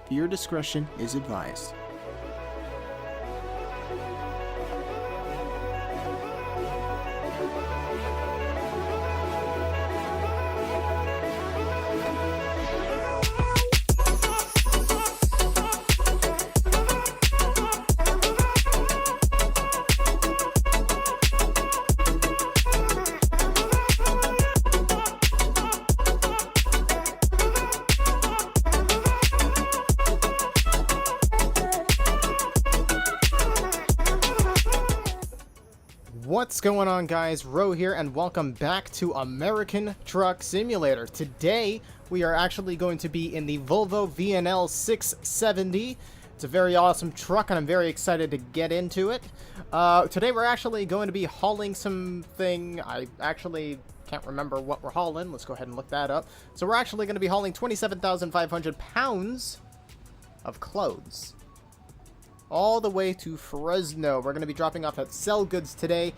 Viewer discretion is advised. What's going on, guys? Ro here, and welcome back to American Truck Simulator. Today we are actually going to be in the Volvo VNL 670. It's a very awesome truck and I'm very excited to get into it. Today we're actually going to be hauling something. I actually can't remember what we're hauling. Let's go ahead and look that up. So we're actually going to be hauling 27,500 pounds of clothes all the way to Fresno. We're going to be dropping off at Sell Goods today.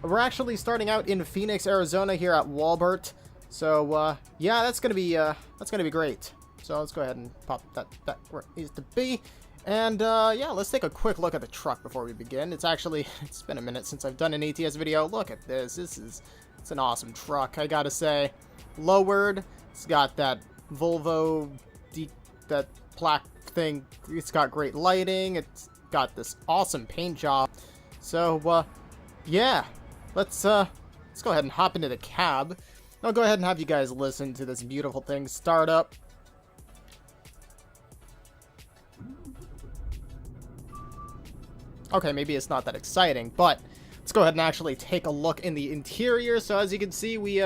We're actually starting out in Phoenix, Arizona here at Walbert. So, yeah, that's going to be great. So let's go ahead and pop that back where it needs to be. And, yeah, let's take a quick look at the truck before we begin. It's been a minute since I've done an ATS video. Look at this. It's an awesome truck, I gotta say. Lowered. It's got that Volvo, that plaque thing. It's got great lighting. It's got this awesome paint job. So, yeah, let's go ahead and hop into the cab. I'll go ahead and have you guys listen to this beautiful thing start up. Okay, maybe it's not that exciting, but let's go ahead and actually take a look in the interior. So as you can see, we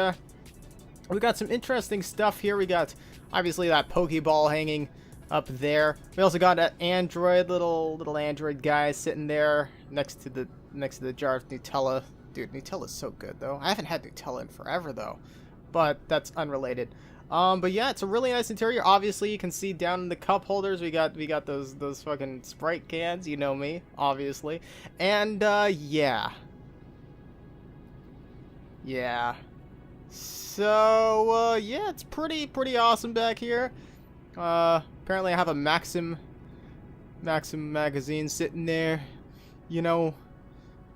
got some interesting stuff here. We got obviously that Pokeball hanging up there. We also got an Android, little Android guy sitting there next to the jar of Nutella. Dude, Nutella's so good though. I haven't had Nutella in forever though, but that's unrelated. But yeah, it's a really nice interior. Obviously, you can see down in the cup holders, we got those fucking Sprite cans. You know me, obviously. And yeah. So yeah, it's pretty awesome back here. Apparently I have a Maxim magazine sitting there. You know,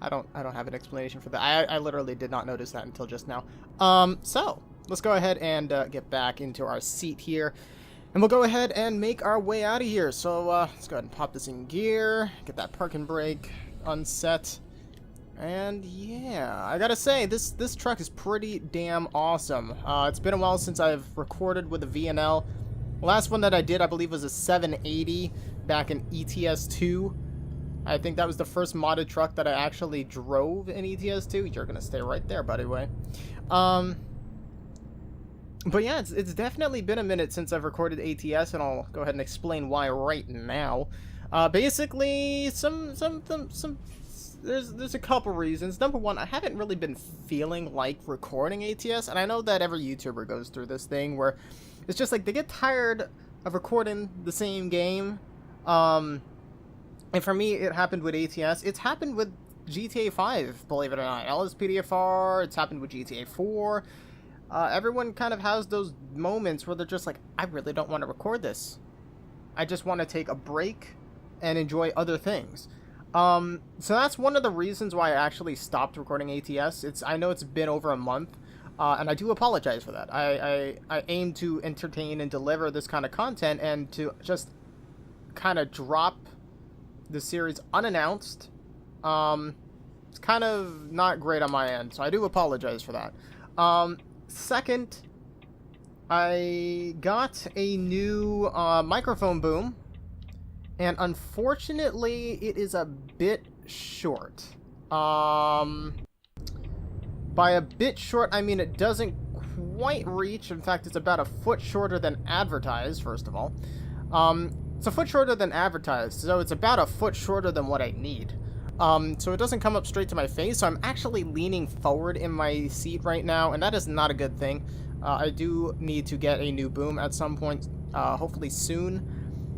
I don't have an explanation for that. I literally did not notice that until just now. So let's go ahead and get back into our seat here, and we'll go ahead and make our way out of here. So let's go ahead and pop this in gear, get that parking brake unset. And yeah, I gotta say, this truck is pretty damn awesome. It's been a while since I've recorded with a VNL. The last one that I did, I believe, was a 780 back in ETS2. I think that was the first modded truck that I actually drove in ETS2. You're gonna stay right there, by the way. But yeah, it's definitely been a minute since I've recorded ATS, and I'll go ahead and explain why right now. Basically, there's a couple reasons. Number one, I haven't really been feeling like recording ATS, and I know that every YouTuber goes through this thing where it's just like they get tired of recording the same game. And for me, it happened with ATS. It's happened with GTA 5, believe it or not. LSPDFR, it's happened with GTA 4. Everyone kind of has those moments where they're just like, I really don't want to record this. I just want to take a break and enjoy other things. So that's one of the reasons why I actually stopped recording ATS. I know it's been over a month, and I do apologize for that. I aim to entertain and deliver this kind of content, and to just kind of drop the series unannounced, it's kind of not great on my end, so I do apologize for that. Second, I got a new microphone boom, and unfortunately it is a bit short. By a bit short, I mean it doesn't quite reach. In fact, it's about a foot shorter than advertised, first of all. It's a foot shorter than advertised, so it's about a foot shorter than what I need. So it doesn't come up straight to my face, so I'm actually leaning forward in my seat right now, and that is not a good thing. I do need to get a new boom at some point, hopefully soon.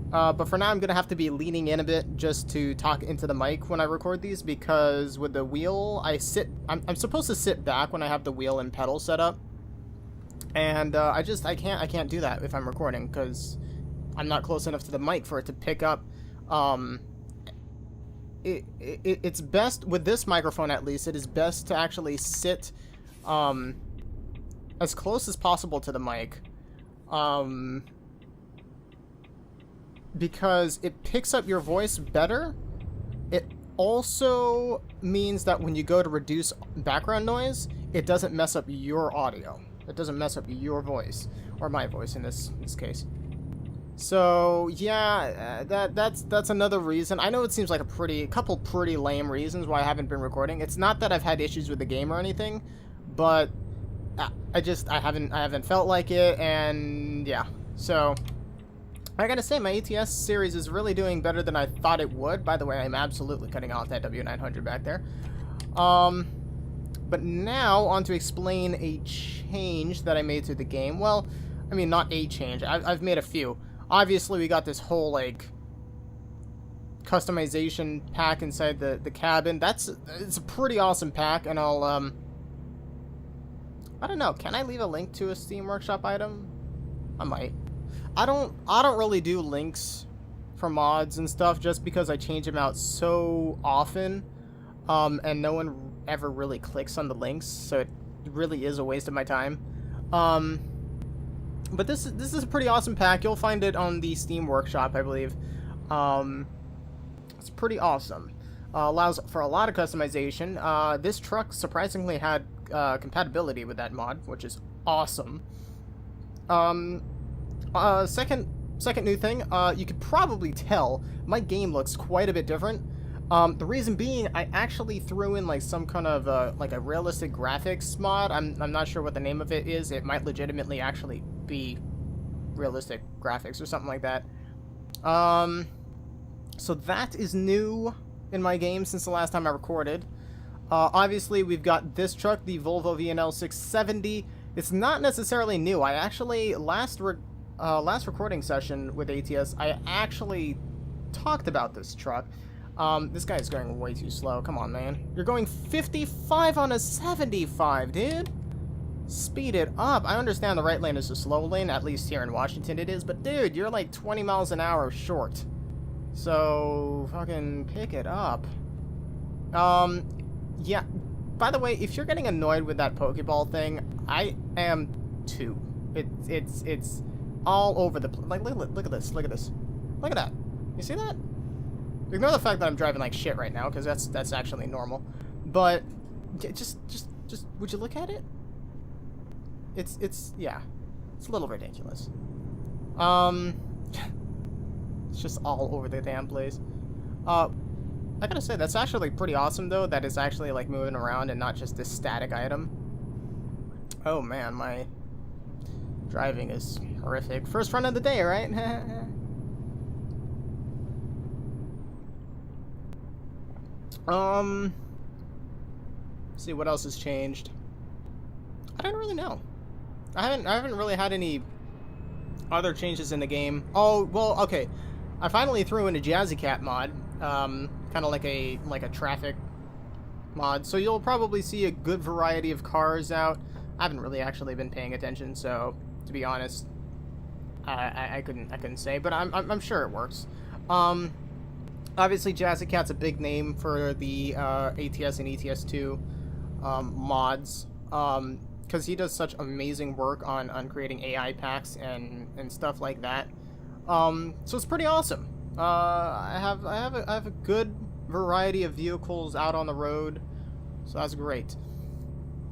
But for now, I'm going to have to be leaning in a bit just to talk into the mic when I record these, because with the wheel, I'm supposed to sit back when I have the wheel and pedal set up. And I can't do that if I'm recording, because I'm not close enough to the mic for it to pick up. It's best with this microphone, at least. It is best to actually sit as close as possible to the mic, because it picks up your voice better. It also means that when you go to reduce background noise, it doesn't mess up your audio. It doesn't mess up your voice, or my voice in this case. So yeah, that's another reason. I know it seems like a couple pretty lame reasons why I haven't been recording. It's not that I've had issues with the game or anything, but I haven't felt like it, and yeah. So I gotta say, my ATS series is really doing better than I thought it would. By the way, I'm absolutely cutting out that W900 back there. But now on to explain a change that I made to the game. Well, I mean, not a change. I've made a few. Obviously, we got this whole, like, customization pack inside the cabin. It's a pretty awesome pack, and I'll, I don't know. Can I leave a link to a Steam Workshop item? I might. I don't really do links for mods and stuff just because I change them out so often, and no one ever really clicks on the links, so it really is a waste of my time. But this is a pretty awesome pack. You'll find it on the Steam Workshop, I believe. It's pretty awesome. Allows for a lot of customization. This truck surprisingly had compatibility with that mod, which is awesome. Second new thing, you could probably tell my game looks quite a bit different. The reason being, I actually threw in like some kind of like a realistic graphics mod. I'm not sure what the name of it is. It might legitimately actually be realistic graphics or something like that. So that is new in my game since the last time I recorded. Obviously, we've got this truck, the Volvo VNL 670. It's not necessarily new. I actually last recording session with ATS, I actually talked about this truck. This guy's going way too slow. Come on, man. You're going 55 on a 75, dude. Speed it up. I understand the right lane is a slow lane, at least here in Washington it is, but dude, you're like 20 miles an hour short. So, fucking pick it up. Yeah. By the way, if you're getting annoyed with that Pokeball thing, I am too. It's all over the place. Like, look at this. Look at this. Look at that. You see that? Ignore the fact that I'm driving like shit right now, because that's actually normal. But just would you look at it? Yeah, it's a little ridiculous. It's just all over the damn place. I gotta say, that's actually pretty awesome though, that it's actually like moving around and not just this static item. Oh man, my driving is horrific. First run of the day, right? Let's see what else has changed. I don't really know. I haven't really had any other changes in the game. Oh, well, okay. I finally threw in a Jazzy Cat mod, kind of like a traffic mod. So you'll probably see a good variety of cars out. I haven't really actually been paying attention, so to be honest, I couldn't say, but I'm sure it works. Obviously, Jazzy Cat's a big name for the ATS and ETS2 mods, because he does such amazing work on creating AI packs and stuff like that. So it's pretty awesome. I have a good variety of vehicles out on the road, so that's great.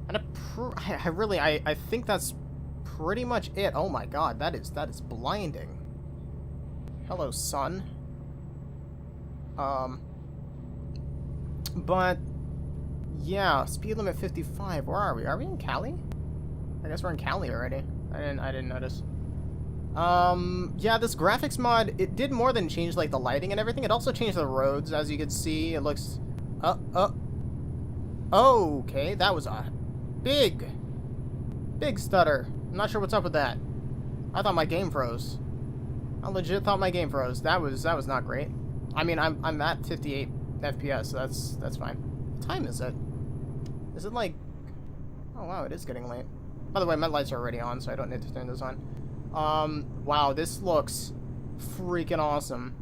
And I think that's pretty much it. Oh my god, that is blinding. Hello, sun. But yeah, speed limit 55. Where are we? Are we in Cali? I guess we're in Cali already. I didn't notice. Yeah, this graphics mod, it did more than change like the lighting and everything. It also changed the roads, as you can see. It looks okay, that was a big stutter. I'm not sure what's up with that. I thought my game froze. I legit thought my game froze. That was not great. I mean, I'm at 58 FPS, so that's fine. What time is it? Is it like... Oh wow, it is getting late. By the way, my lights are already on, so I don't need to turn those on. Wow, this looks freaking awesome.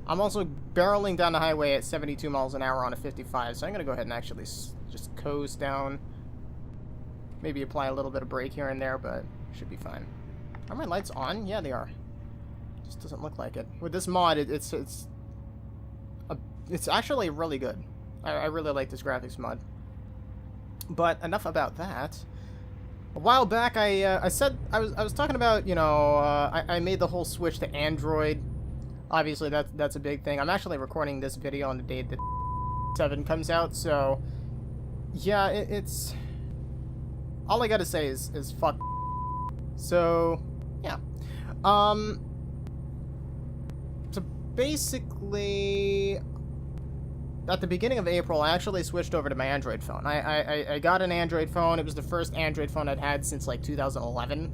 I'm also barreling down the highway at 72 miles an hour on a 55, so I'm going to go ahead and actually just coast down. Maybe apply a little bit of brake here and there, but should be fine. Are my lights on? Yeah, they are. Just doesn't look like it. With this mod, it's actually really good. I really like this graphics mod. But enough about that. A while back, I said I was talking about, you know, I made the whole switch to Android. Obviously, that's a big thing. I'm actually recording this video on the day that 7 comes out, so yeah, it's all I gotta say is fuck. So yeah, so basically, at the beginning of April, I actually switched over to my Android phone. I got an Android phone. It was the first Android phone I'd had since like 2011.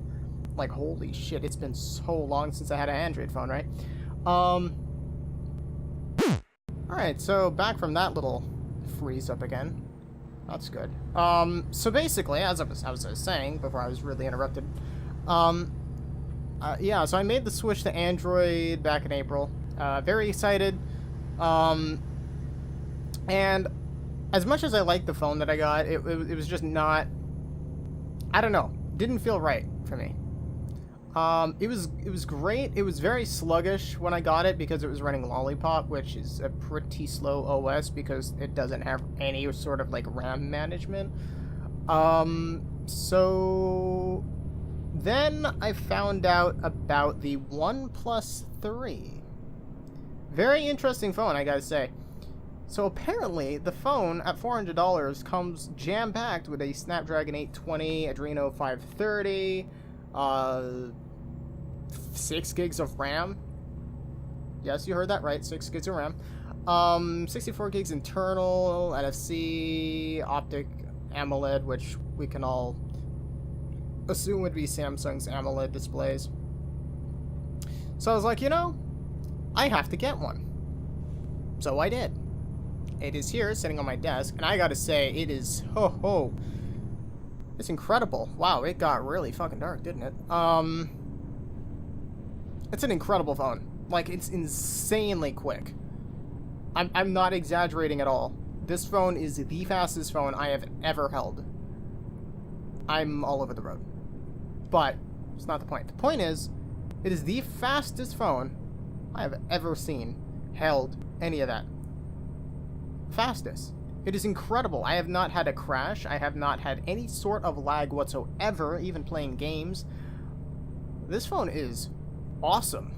Like, holy shit, it's been so long since I had an Android phone, right? Alright, so back from that little freeze up again. That's good. So basically, as I was saying before I was really interrupted, yeah, so I made the switch to Android back in April. Very excited. And as much as I liked the phone that I got, it was just not, I don't know, didn't feel right for me. It was great. It was very sluggish when I got it because it was running Lollipop, which is a pretty slow OS because it doesn't have any sort of like RAM management. So then I found out about the OnePlus 3. Very interesting phone, I gotta say. So apparently, the phone at $400 comes jam-packed with a Snapdragon 820, Adreno 530, 6 gigs of RAM. Yes, you heard that right, 6 gigs of RAM. 64 gigs internal, NFC, optic AMOLED, which we can all assume would be Samsung's AMOLED displays. So I was like, you know, I have to get one. So I did. It is here, sitting on my desk, and I gotta say, it is, ho-ho, it's incredible. Wow, it got really fucking dark, didn't it? It's an incredible phone. Like, it's insanely quick. I'm not exaggerating at all. This phone is the fastest phone I have ever held. I'm all over the road. But, it's not the point. The point is, it is the fastest phone I have ever seen, held, any of that. Fastest. It is incredible. I have not had a crash. I have not had any sort of lag whatsoever, even playing games. This phone is awesome.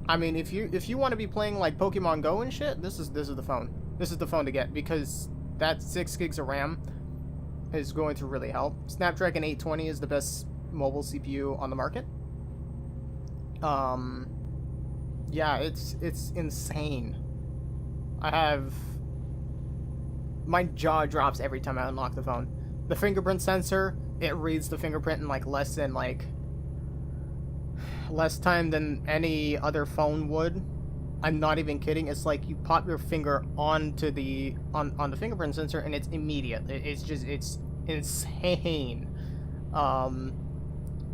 I mean, if you want to be playing like Pokemon Go and shit, this is the phone. This is the phone to get because that 6 gigs of RAM is going to really help. Snapdragon 820 is the best mobile CPU on the market. Yeah, it's insane. My jaw drops every time I unlock the phone. The fingerprint sensor, it reads the fingerprint in like less time than any other phone would. I'm not even kidding. It's like you pop your finger onto the on the fingerprint sensor and it's immediate. It's insane.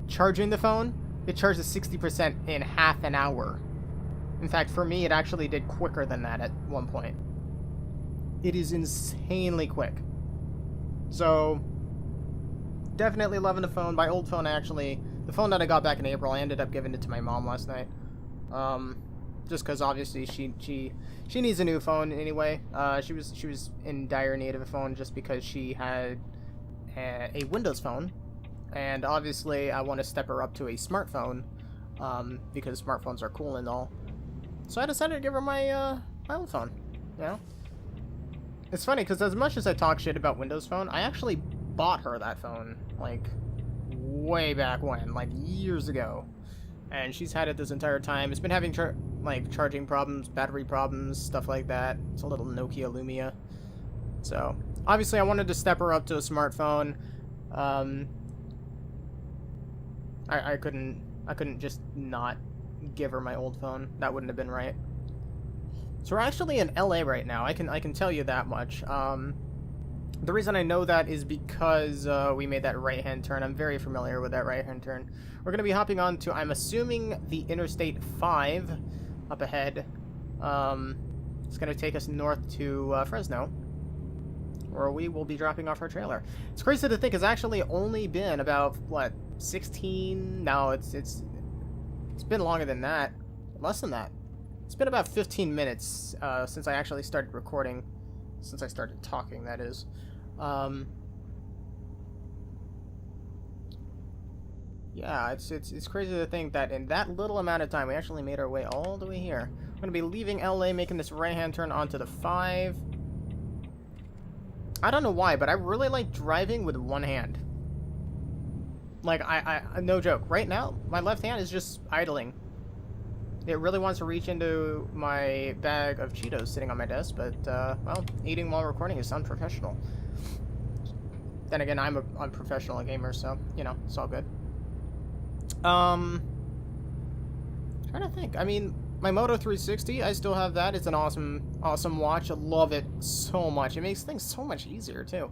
Charging the phone, it charges 60% in half an hour. In fact, for me, it actually did quicker than that at one point. It is insanely quick. So, definitely loving the phone. My old phone, actually, the phone that I got back in April, I ended up giving it to my mom last night. Just because obviously she needs a new phone anyway. She was in dire need of a phone just because she had a Windows phone, and obviously I want to step her up to a smartphone because smartphones are cool and all. So I decided to give her my old phone. You know, it's funny because as much as I talk shit about Windows Phone, I actually bought her that phone like way back when, like years ago, and she's had it this entire time. It's been having charging problems, battery problems, stuff like that. It's a little Nokia Lumia. So obviously I wanted to step her up to a smartphone. I couldn't just not give her my old phone. That wouldn't have been right. So we're actually in LA right now. I can tell you that much. The reason I know that is because we made that right-hand turn. I'm very familiar with that right-hand turn. We're going to be hopping on to, I'm assuming, the Interstate 5 up ahead. It's going to take us north to Fresno, where we will be dropping off our trailer. It's crazy to think it's actually only been about, what, 16? No, it's been longer than that. Less than that. It's been about 15 minutes since I actually started recording. Since I started talking, that is. Yeah, it's crazy to think that in that little amount of time, we actually made our way all the way here. We're going to be leaving LA, making this right-hand turn onto the 5. I don't know why, but I really like driving with one hand. Like, I no joke. Right now, my left hand is just idling. It really wants to reach into my bag of Cheetos sitting on my desk, but, well, eating while recording is unprofessional. Then again, I'm a unprofessional gamer, so, you know, it's all good. Trying to think. I mean, my Moto 360, I still have that. It's an awesome watch. I love it so much. It makes things so much easier, too.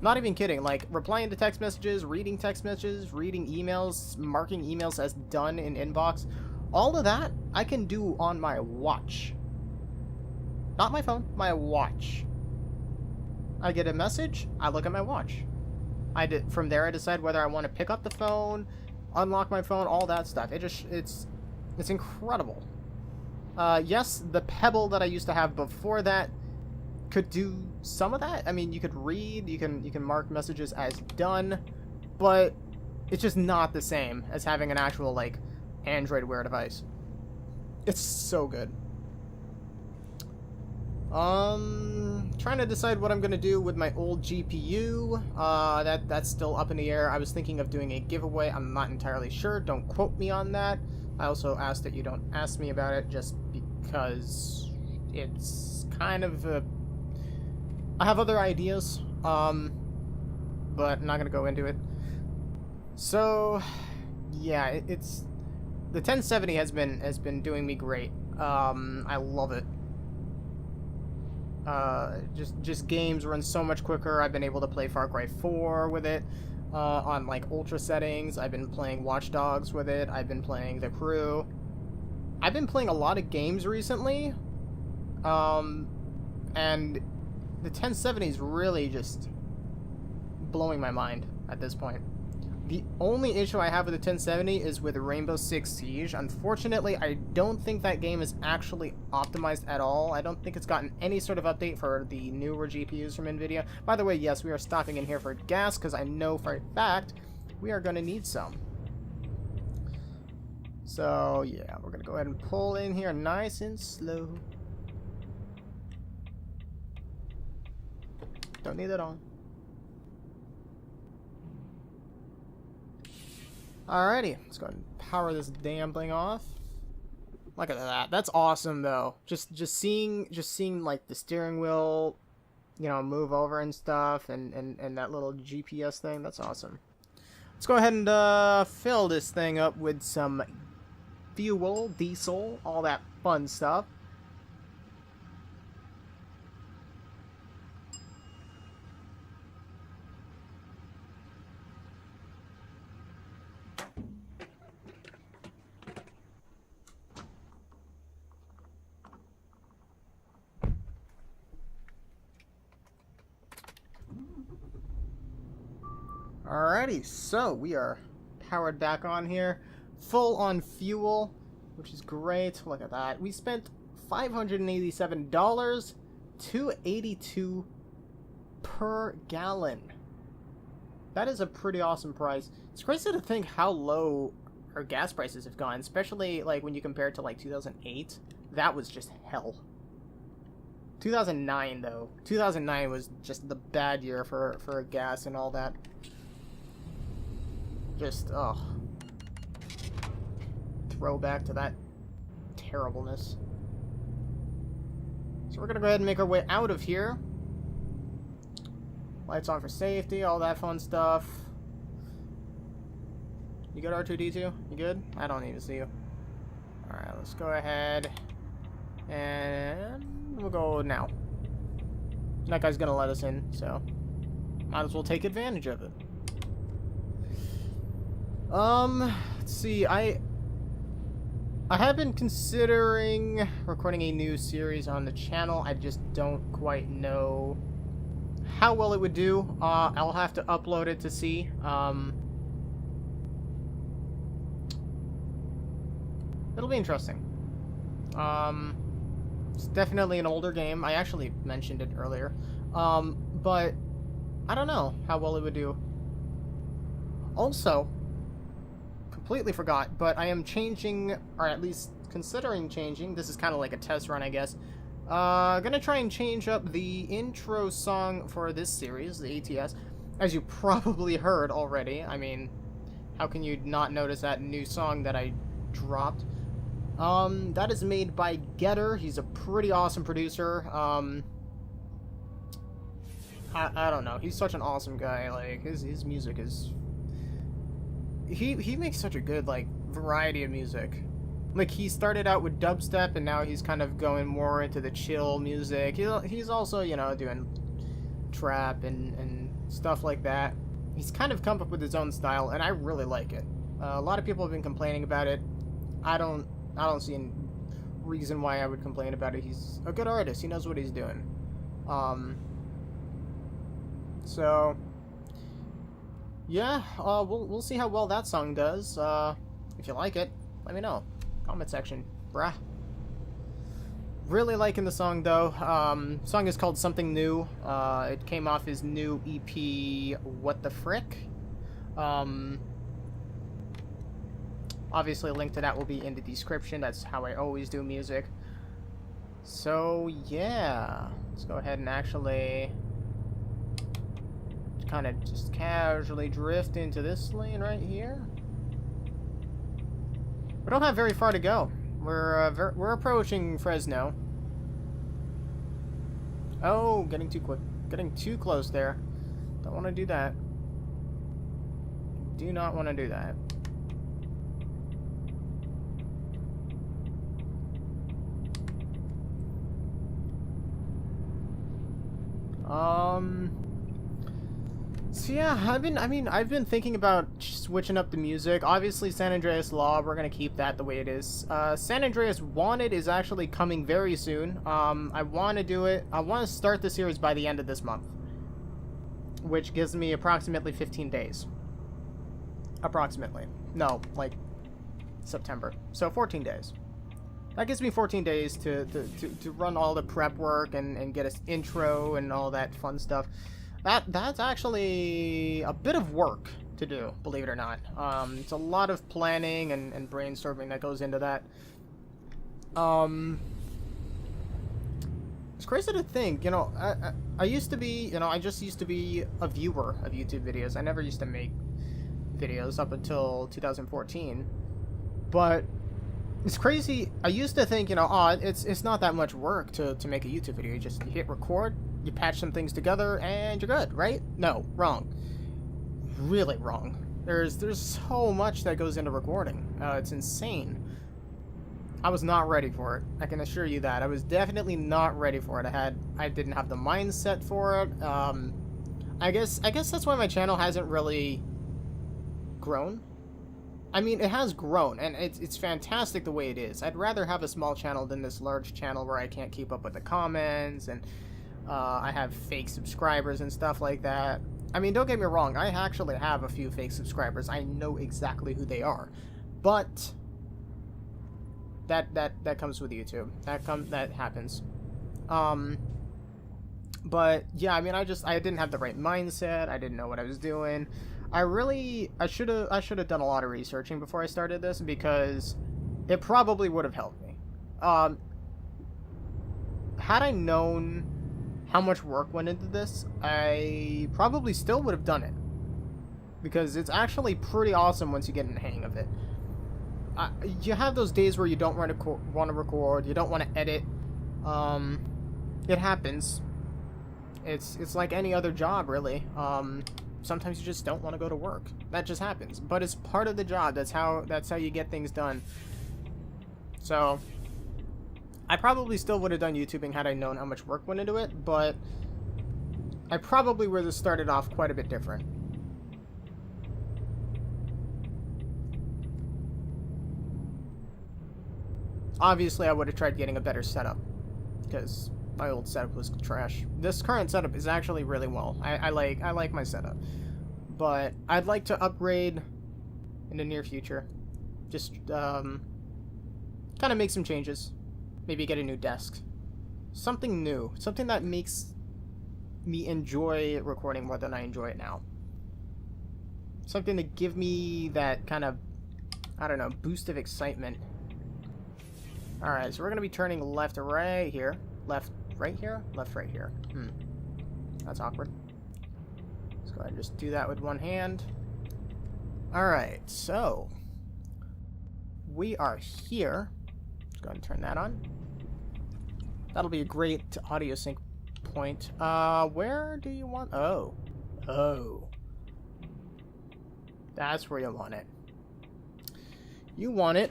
Not even kidding. Like, replying to text messages, reading emails, marking emails as done in inbox. All of that, I can do on my watch. Not my phone, my watch. I get a message, I look at my watch. From there, I decide whether I want to pick up the phone, unlock my phone, all that stuff. It's incredible. Yes, the Pebble that I used to have before that could do some of that. I mean, you could read, you can mark messages as done, but it's just not the same as having an actual, like, Android Wear device. It's so good. Trying to decide what I'm gonna do with my old GPU. That's still up in the air. I was thinking of doing a giveaway. I'm not entirely sure. Don't quote me on that. I also asked that you don't ask me about it just because it's kind of I have other ideas, but I'm not gonna go into it. So, yeah, it's the 1070 has been doing me great. I love it. Just games run so much quicker. I've been able to play Far Cry 4 with it on like ultra settings. I've been playing Watch Dogs with it. I've been playing The Crew. I've been playing a lot of games recently, and the 1070 is really just blowing my mind at this point. The only issue I have with the 1070 is with Rainbow Six Siege. Unfortunately, I don't think that game is actually optimized at all. I don't think it's gotten any sort of update for the newer GPUs from NVIDIA. By the way, yes, we are stopping in here for gas because I know for a fact we are going to need some. So, yeah, we're going to go ahead and pull in here nice and slow. Don't need that on. Alrighty, let's go ahead and power this damn thing off. Look at that. That's awesome, though. Just seeing like the steering wheel, you know, move over and stuff, and that little GPS thing. That's awesome. Let's go ahead and fill this thing up with some fuel, diesel, all that fun stuff. Alrighty, so we are powered back on here, full on fuel, which is great. Look at that. We spent $587, $2.82 per gallon. That is a pretty awesome price. It's crazy to think how low our gas prices have gone, especially like when you compare it to like 2008. That was just hell. 2009 though. 2009 was just the bad year for gas and all that. Just, oh. Throwback to that terribleness. So we're gonna go ahead and make our way out of here. Lights on for safety, all that fun stuff. You good, R2-D2? You good? I don't need to see you. Alright, let's go ahead. And we'll go now. That guy's gonna let us in, so Might as well take advantage of it. Let's see, I have been considering recording a new series on the channel. I just don't quite know how well it would do. I'll have to upload it to see. It'll be interesting. It's definitely an older game. I actually mentioned it earlier. But I don't know how well it would do. Also, completely forgot, but I am changing, or at least considering changing. This is kind of like a test run, I guess. Gonna try and change up the intro song for this series, the ATS, as you probably heard already. I mean, how can you not notice that new song that I dropped? That is made by Getter. He's a pretty awesome producer. I don't know. He's such an awesome guy. Like, his music is... He makes such a good, like, variety of music. Like, he started out with dubstep, and now he's kind of going more into the chill music. He's also, you know, doing trap and stuff like that. He's kind of come up with his own style, and I really like it. A lot of people have been complaining about it. I don't see any reason why I would complain about it. He's a good artist. He knows what he's doing. So yeah, we'll see how well that song does. If you like it, let me know. Comment section, brah. Really liking the song though. Song is called Something New. It came off his new EP, What the Frick. Obviously, a link to that will be in the description. That's how I always do music. So yeah, let's go ahead and actually kind of just casually drift into this lane right here. We don't have very far to go. We're approaching Fresno. Oh, getting too quick, getting too close there. Don't want to do that. Do not want to do that. So yeah, I've been thinking about switching up the music. Obviously, San Andreas Law, we're gonna keep that the way it is. San Andreas Wanted is actually coming very soon. I want to do it. I want to start the series by the end of this month, which gives me approximately 15 days. Approximately. No, like September. So 14 days. That gives me 14 days to run all the prep work and get an intro and all that fun stuff. That's actually a bit of work to do, believe it or not. It's a lot of planning and brainstorming that goes into that. It's crazy to think, you know, I used to be, you know, I just used to be a viewer of YouTube videos. I never used to make videos up until 2014. But it's crazy. I used to think, you know, oh, it's not that much work to make a YouTube video. You just hit record, you patch some things together, and you're good, right? No, wrong. Really wrong. There's so much that goes into recording. It's insane. I was not ready for it. I can assure you that. I was definitely not ready for it. I didn't have the mindset for it. I guess that's why my channel hasn't really grown. I mean, it has grown, and it's fantastic the way it is. I'd rather have a small channel than this large channel where I can't keep up with the comments, and I have fake subscribers and stuff like that. I mean, don't get me wrong, I actually have a few fake subscribers. I know exactly who they are. But that comes with YouTube. That happens. But yeah, I mean, I didn't have the right mindset. I didn't know what I was doing. I should have done a lot of researching before I started this, because it probably would have helped me. Had I known how much work went into this, I probably still would have done it, because it's actually pretty awesome once you get in the hang of it. You have those days where you don't want to record, you don't want to edit. It happens. It's like any other job, really. Sometimes you just don't want to go to work. That just happens. But it's part of the job. That's how you get things done. So I probably still would have done YouTubing had I known how much work went into it, but I probably would have started off quite a bit different. Obviously, I would have tried getting a better setup, because my old setup was trash. This current setup is actually really well. I like my setup, but I'd like to upgrade in the near future. Just kind of make some changes. Maybe get a new desk, something new, something that makes me enjoy recording more than I enjoy it now. Something to give me that kind of, I don't know, boost of excitement. Alright, so we're going to be turning left right here. Left right here? Left right here. That's awkward. Let's go ahead and just do that with one hand. Alright, so we are here. Let's go ahead and turn that on. That'll be a great audio sync point. Where do you want... Oh. That's where you want it. You want it...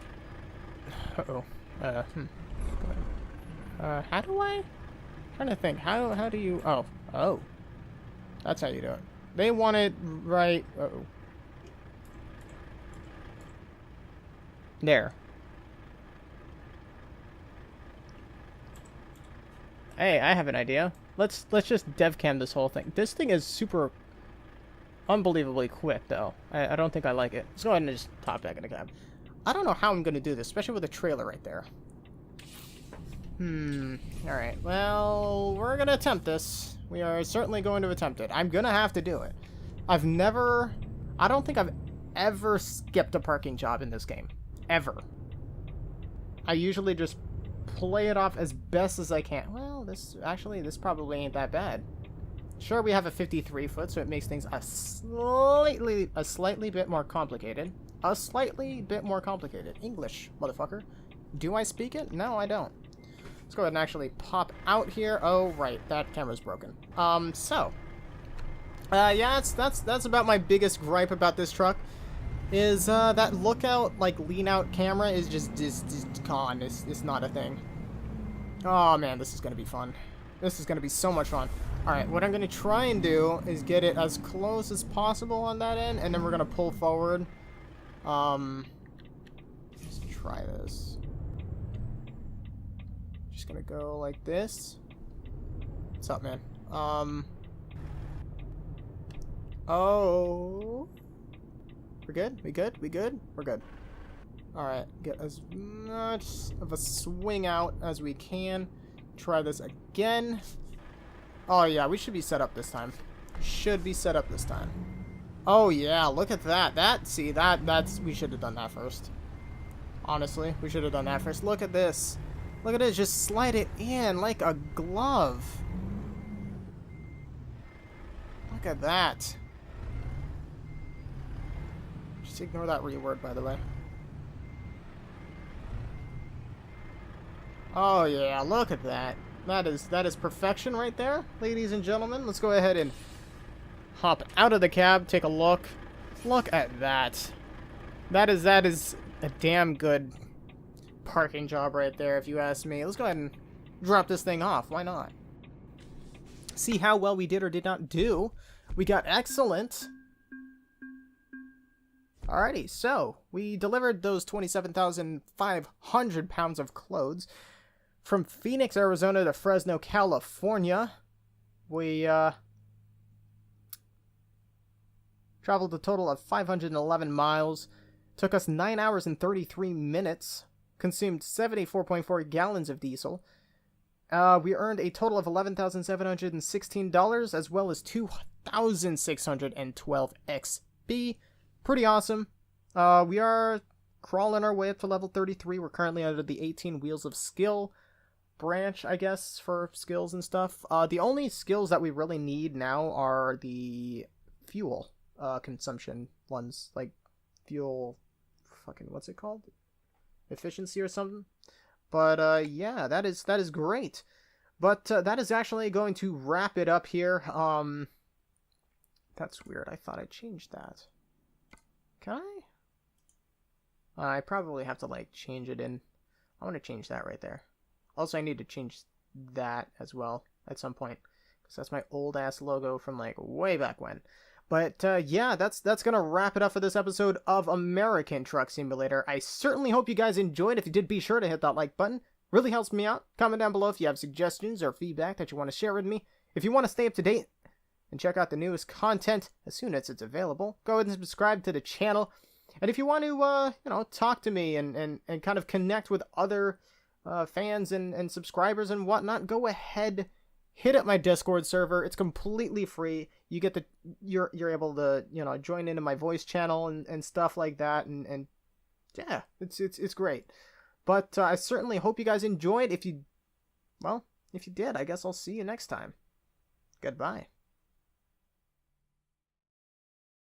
Uh-oh. How do I... I'm trying to think. How do you... Oh. That's how you do it. They want it right... Uh-oh. There. Hey, I have an idea. Let's just dev cam this whole thing. This thing is super unbelievably quick, though. I don't think I like it. Let's go ahead and just hop back in the cab. I don't know how I'm going to do this, especially with a trailer right there. Alright, well, we're going to attempt this. We are certainly going to attempt it. I'm going to have to do it. I don't think I've ever skipped a parking job in this game. Ever. I usually just play it off as best as I can. Well, this probably ain't that bad. Sure, we have a 53 foot, so it makes things a slightly bit more complicated. A slightly bit more complicated. English, motherfucker. Do I speak it? No, I don't. Let's go ahead and actually pop out here. Oh, right. That camera's broken. Yeah, that's about my biggest gripe about this truck. Is, that lookout, like, lean-out camera is just gone. It's not a thing. Oh, man, this is gonna be fun. This is gonna be so much fun. Alright, what I'm gonna try and do is get it as close as possible on that end, and then we're gonna pull forward. Let's try this. Just gonna go like this. What's up, man? Oh. We're good? We good? We good? We're good. Alright, get as much of a swing out as we can. Try this again. Oh yeah, we should be set up this time. Should be set up this time. Oh yeah, look at that. That's we should have done that first. Honestly, we should have done that first. Look at this. Look at it, just slide it in like a glove. Look at that. Just ignore that reword, by the way. Oh yeah, look at that. That is perfection right there, ladies and gentlemen. Let's go ahead and hop out of the cab, take a look. Look at that. That is a damn good parking job right there, if you ask me. Let's go ahead and drop this thing off. Why not? See how well we did or did not do. We got excellent. Alrighty, so we delivered those 27,500 pounds of clothes from Phoenix, Arizona to Fresno, California. We traveled a total of 511 miles. Took us 9 hours and 33 minutes. Consumed 74.4 gallons of diesel. We earned a total of $11,716 as well as 2,612 XP. Pretty awesome. We are crawling our way up to level 33. We're currently under the 18 Wheels of Skill branch, I guess, for skills and stuff. The only skills that we really need now are the fuel consumption ones, like fuel, what's it called? Efficiency or something. But yeah, that is great. But that is actually going to wrap it up here. That's weird. I thought I changed that. Can I? I probably have to like change it in. I want to change that right there. Also, I need to change that as well at some point, because that's my old ass logo from like way back when. But yeah, that's gonna wrap it up for this episode of American Truck Simulator. I certainly hope you guys enjoyed. If you did, be sure to hit that like button. Really helps me out. Comment down below if you have suggestions or feedback that you want to share with me. If you want to stay up to date and check out the newest content as soon as it's available, go ahead and subscribe to the channel. And if you want to, talk to me and kind of connect with other fans and subscribers and whatnot, go ahead, hit up my Discord server. It's completely free. You get you're able to join into my voice channel and stuff like that, and yeah, it's great. But I certainly hope you guys enjoyed. If you did, I guess I'll see you next time. Goodbye.